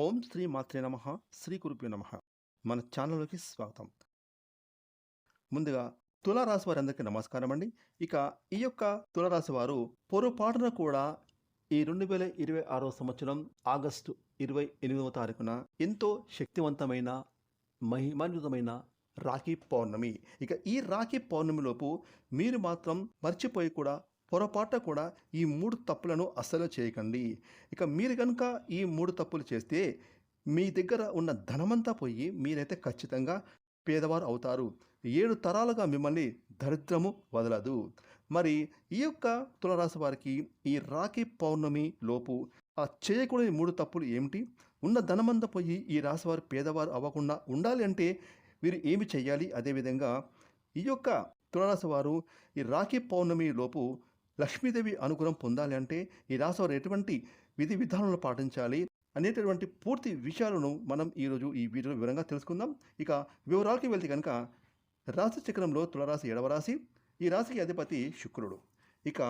ఓం శ్రీ మాత్రే నమః. శ్రీ గురుభ్యో నమః. మన ఛానల్‌లోకి స్వాగతం. ముందుగా తులారాశి వారందరికీ నమస్కారం అండి. ఇక ఈ యొక్క తులారాశి వారు పొరపాటున కూడా ఈ 2026 సంవత్సరం ఆగస్టు 28వ తారీఖున ఎంతో శక్తివంతమైన, మహిమాన్వితమైన రాఖీ పౌర్ణమి. ఇక ఈ రాఖీ పౌర్ణమిలోపు మీరు మాత్రం మర్చిపోయి కూడా పొరపాటున కూడా ఈ 3 తప్పులను అస్సలు చేయకండి. ఇక మీరు గనుక ఈ 3 తప్పులు చేస్తే మీ దగ్గర ఉన్న ధనమంతా పోయి మీరైతే ఖచ్చితంగా పేదవారు అవుతారు. 7 తరాలుగా మిమ్మల్ని దరిద్రము వదలదు. మరి ఈ యొక్క తులారాశి వారికి ఈ రాఖీ పౌర్ణమి లోపు చేయకూడని 3 తప్పులు ఏమిటి? ఉన్న ధనమంతా పోయి ఈ రాశివారు పేదవారు అవ్వకుండా ఉండాలి అంటే వీరు ఏమి చేయాలి? అదేవిధంగా ఈ యొక్క తులారాశి వారు ఈ రాఖీ పౌర్ణమి లోపు లక్ష్మీదేవి అనుగ్రహం పొందాలి అంటే ఈ రాశివారు ఎటువంటి విధి విధానాలను పాటించాలి అనేటటువంటి పూర్తి విషయాలను మనం ఈరోజు ఈ వీడియోలో వివరంగా తెలుసుకుందాం. ఇక వివరాలకి వెళ్తే కనుక రాశి చక్రంలో తులారాశి 7వ రాశి. ఈ రాశికి అధిపతి శుక్రుడు. ఇక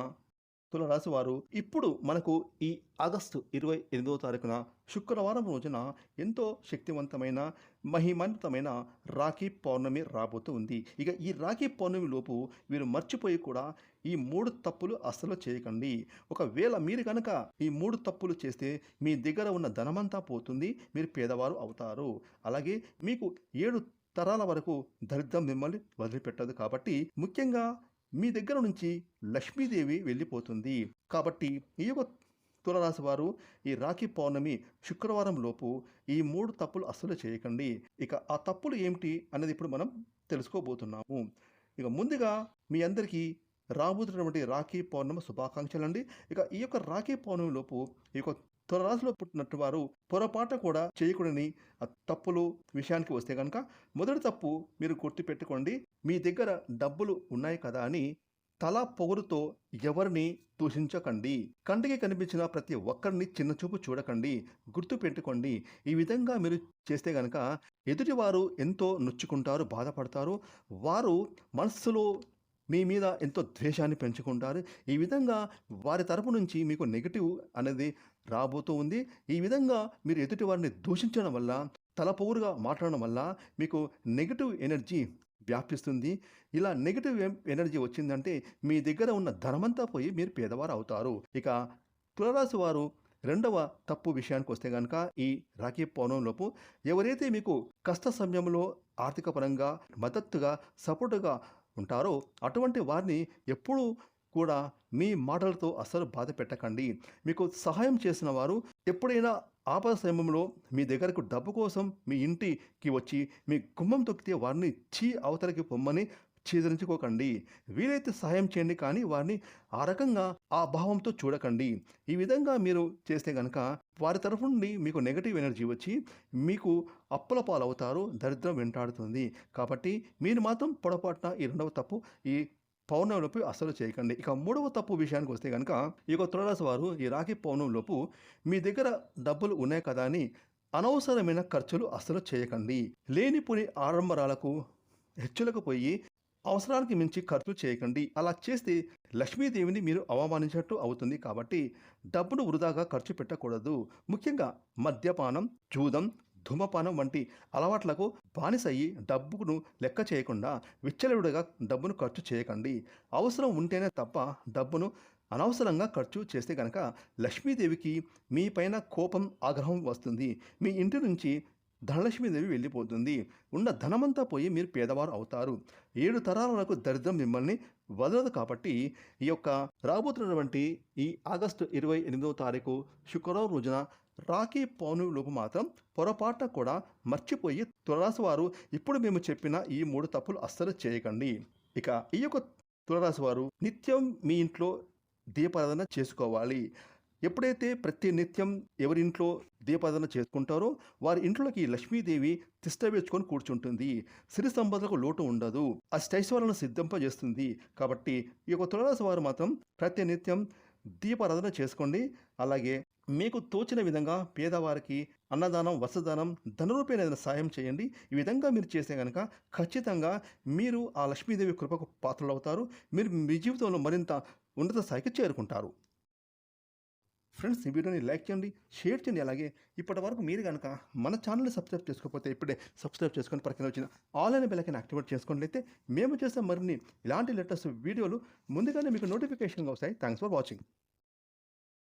తులారాశి వారు ఇప్పుడు మనకు ఈ ఆగస్టు 28వ తారీఖున శుక్రవారం రోజున ఎంతో శక్తివంతమైన, మహిమాన్వితమైన రాఖీ పౌర్ణమి రాబోతూ ఉంది. ఇక ఈ రాఖీ పౌర్ణమి లోపు వీరు మర్చిపోయి కూడా ఈ 3 తప్పులు అస్సలు చేయకండి. ఒకవేళ మీరు కనుక ఈ 3 తప్పులు చేస్తే మీ దగ్గర ఉన్న ధనమంతా పోతుంది. మీరు పేదవారు అవుతారు. అలాగే మీకు 7 తరాల వరకు దరిద్రం మిమ్మల్ని వదిలిపెట్టదు. కాబట్టి ముఖ్యంగా మీ దగ్గర నుంచి లక్ష్మీదేవి వెళ్ళిపోతుంది. కాబట్టి ఈ యొక్క తులారాశి వారు ఈ రాఖీ పౌర్ణమి శుక్రవారం లోపు ఈ 3 తప్పులు అస్సలు చేయకండి. ఇక ఆ తప్పులు ఏమిటి అన్నది ఇప్పుడు మనం తెలుసుకోబోతున్నాము. ఇక ముందుగా మీ అందరికీ రాబోతున్నటువంటి రాఖీ పౌర్ణమి శుభాకాంక్షలండి. ఇక ఈ యొక్క రాఖీ పౌర్ణమి లోపు ఈ యొక్క తులారాశిలో పుట్టినట్టు వారు పొరపాటు కూడా చేయకూడని తప్పులు విషయానికి వస్తే కనుక మొదటి తప్పు మీరు గుర్తుపెట్టుకోండి. మీ దగ్గర డబ్బులు ఉన్నాయి కదా అని తల పొగరుతో ఎవరిని దూషించకండి. కంటికి కనిపించిన ప్రతి ఒక్కరిని చిన్నచూపు చూడకండి. గుర్తుపెట్టుకోండి. ఈ విధంగా మీరు చేస్తే గనక ఎదుటివారు ఎంతో నొచ్చుకుంటారు, బాధపడతారు. వారు మనస్సులో మీ మీద ఎంతో ద్వేషాన్ని పెంచుకుంటారు. ఈ విధంగా వారి తరపు నుంచి మీకు నెగెటివ్ అనేది రాబోతూ ఉంది. ఈ విధంగా మీరు ఎదుటి వారిని దూషించడం వల్ల, తలపోరుగా మాట్లాడడం వల్ల మీకు నెగెటివ్ ఎనర్జీ వ్యాపిస్తుంది. ఇలా నెగెటివ్ ఎనర్జీ వచ్చిందంటే మీ దగ్గర ఉన్న ధనమంతా పోయి మీరు పేదవారు అవుతారు. ఇక తులారాశి వారు రెండవ తప్పు విషయానికి వస్తే కనుక ఈ రాఖీ పౌర్ణమిలోపు ఎవరైతే మీకు కష్ట సమయంలో ఆర్థిక పరంగా మద్దతుగా, సపోర్టుగా ఉంటారో అటువంటి వారిని ఎప్పుడూ కూడా మీ మాటలతో అస్సలు బాధ పెట్టకండి. మీకు సహాయం చేసిన వారు ఎప్పుడైనా ఆపద సమయంలో మీ దగ్గరకు డబ్బు కోసం మీ ఇంటికి వచ్చి మీ గుమ్మం తొక్కితే వారిని అవతలకి పొమ్మని చీదరించుకోకండి. వీలైతే సహాయం చేయండి, కానీ వారిని ఆ రకంగా ఆ భావంతో చూడకండి. ఈ విధంగా మీరు చేస్తే గనక వారి తరఫు నుండి మీకు నెగటివ్ ఎనర్జీ వచ్చి మీకు అప్పుల పాలవుతారు, దరిద్రం వెంటాడుతుంది. కాబట్టి మీరు మాత్రం పొరపాటున ఈ రెండవ తప్పు ఈ పౌర్ణమిలోపు అస్సలు చేయకండి. ఇక మూడవ తప్పు విషయానికి వస్తే కనుక ఈ యొక్క తులారాశి వారు ఈ రాఖీ పౌర్ణమిలోపు మీ దగ్గర డబ్బులు ఉన్నాయి కదా అని అనవసరమైన ఖర్చులు అస్సలు చేయకండి. లేనిపోని ఆడంబరాలకు హెచ్చులకు పోయి అవసరానికి మించి ఖర్చు చేయకండి. అలా చేస్తే లక్ష్మీదేవిని మీరు అవమానించినట్టు అవుతుంది. కాబట్టి డబ్బును వృధాగా ఖర్చు పెట్టకూడదు. ముఖ్యంగా మద్యపానం, జూదం, ధూమపానం వంటి అలవాట్లకు బానిసయ్యి డబ్బును లెక్క చేయకుండా విచ్చలవిడిగా డబ్బును ఖర్చు చేయకండి. అవసరం ఉంటేనే తప్ప డబ్బును అనవసరంగా ఖర్చు చేస్తే కనుక లక్ష్మీదేవికి మీ పైన కోపం, ఆగ్రహం వస్తుంది. మీ ఇంటి నుంచి ధనలక్ష్మీదేవి వెళ్ళిపోతుంది. ఉన్న ధనమంతా పోయి మీరు పేదవారు అవుతారు. 7 తరాల వరకు దరిద్రం మిమ్మల్ని వదలదు. కాబట్టి ఈ యొక్క రాబోతున్నటువంటి ఈ ఆగస్టు 28వ తారీఖు శుక్రవారం రోజున రాఖీ పౌర్ణమి లోపు మాత్రం పొరపాటున కూడా మర్చిపోయి తులారాశి వారు ఇప్పుడు మేము చెప్పిన ఈ 3 తప్పులు అస్సలు చేయకండి. ఇక ఈ యొక్క తులారాశి వారు నిత్యం మీ ఇంట్లో దీపారాధన చేసుకోవాలి. ఎప్పుడైతే ప్రతి నిత్యం ఎవరింట్లో దీపారాధన చేసుకుంటారో వారి ఇంట్లోకి లక్ష్మీదేవి తిష్ట వేసుకొని కూర్చుంటుంది. సిరి సంపదలకు లోటు ఉండదు. అష్టైశ్వర్యాలను సిద్ధింపజేస్తుంది. కాబట్టి ఈ యొక్క తులారాశి వారు మాత్రం ప్రతి నిత్యం దీపారాధన చేసుకోండి. అలాగే మీకు తోచిన విధంగా పేదవారికి అన్నదానం, వస్త్రదానం, ధనరూపేణ ఏదైనా సాయం చేయండి. ఈ విధంగా మీరు చేస్తే కనుక ఖచ్చితంగా మీరు ఆ లక్ష్మీదేవి కృపకు పాత్రలు అవుతారు. మీరు మీ జీవితంలో మరింత ఉన్నత స్థాయికి చేరుకుంటారు. ఫ్రెండ్స్, ఈ వీడియోని లైక్ చేయండి, షేర్ చేయండి. అలాగే ఇప్పటి వరకు మీరు కనుక మన ఛానల్ని సబ్స్క్రైబ్ చేసుకోకపోతే ఇప్పుడే సబ్స్క్రైబ్ చేసుకొని పక్కన వచ్చిన ఆల్ అనే బెల్ ఐకాన్ యాక్టివేట్ చేసుకున్నట్లయితే మేము చేసే మరిన్ని ఇలాంటి లేటెస్ట్ వీడియోలు ముందుగానే మీకు నోటిఫికేషన్గా వస్తాయి. Thanks for watching.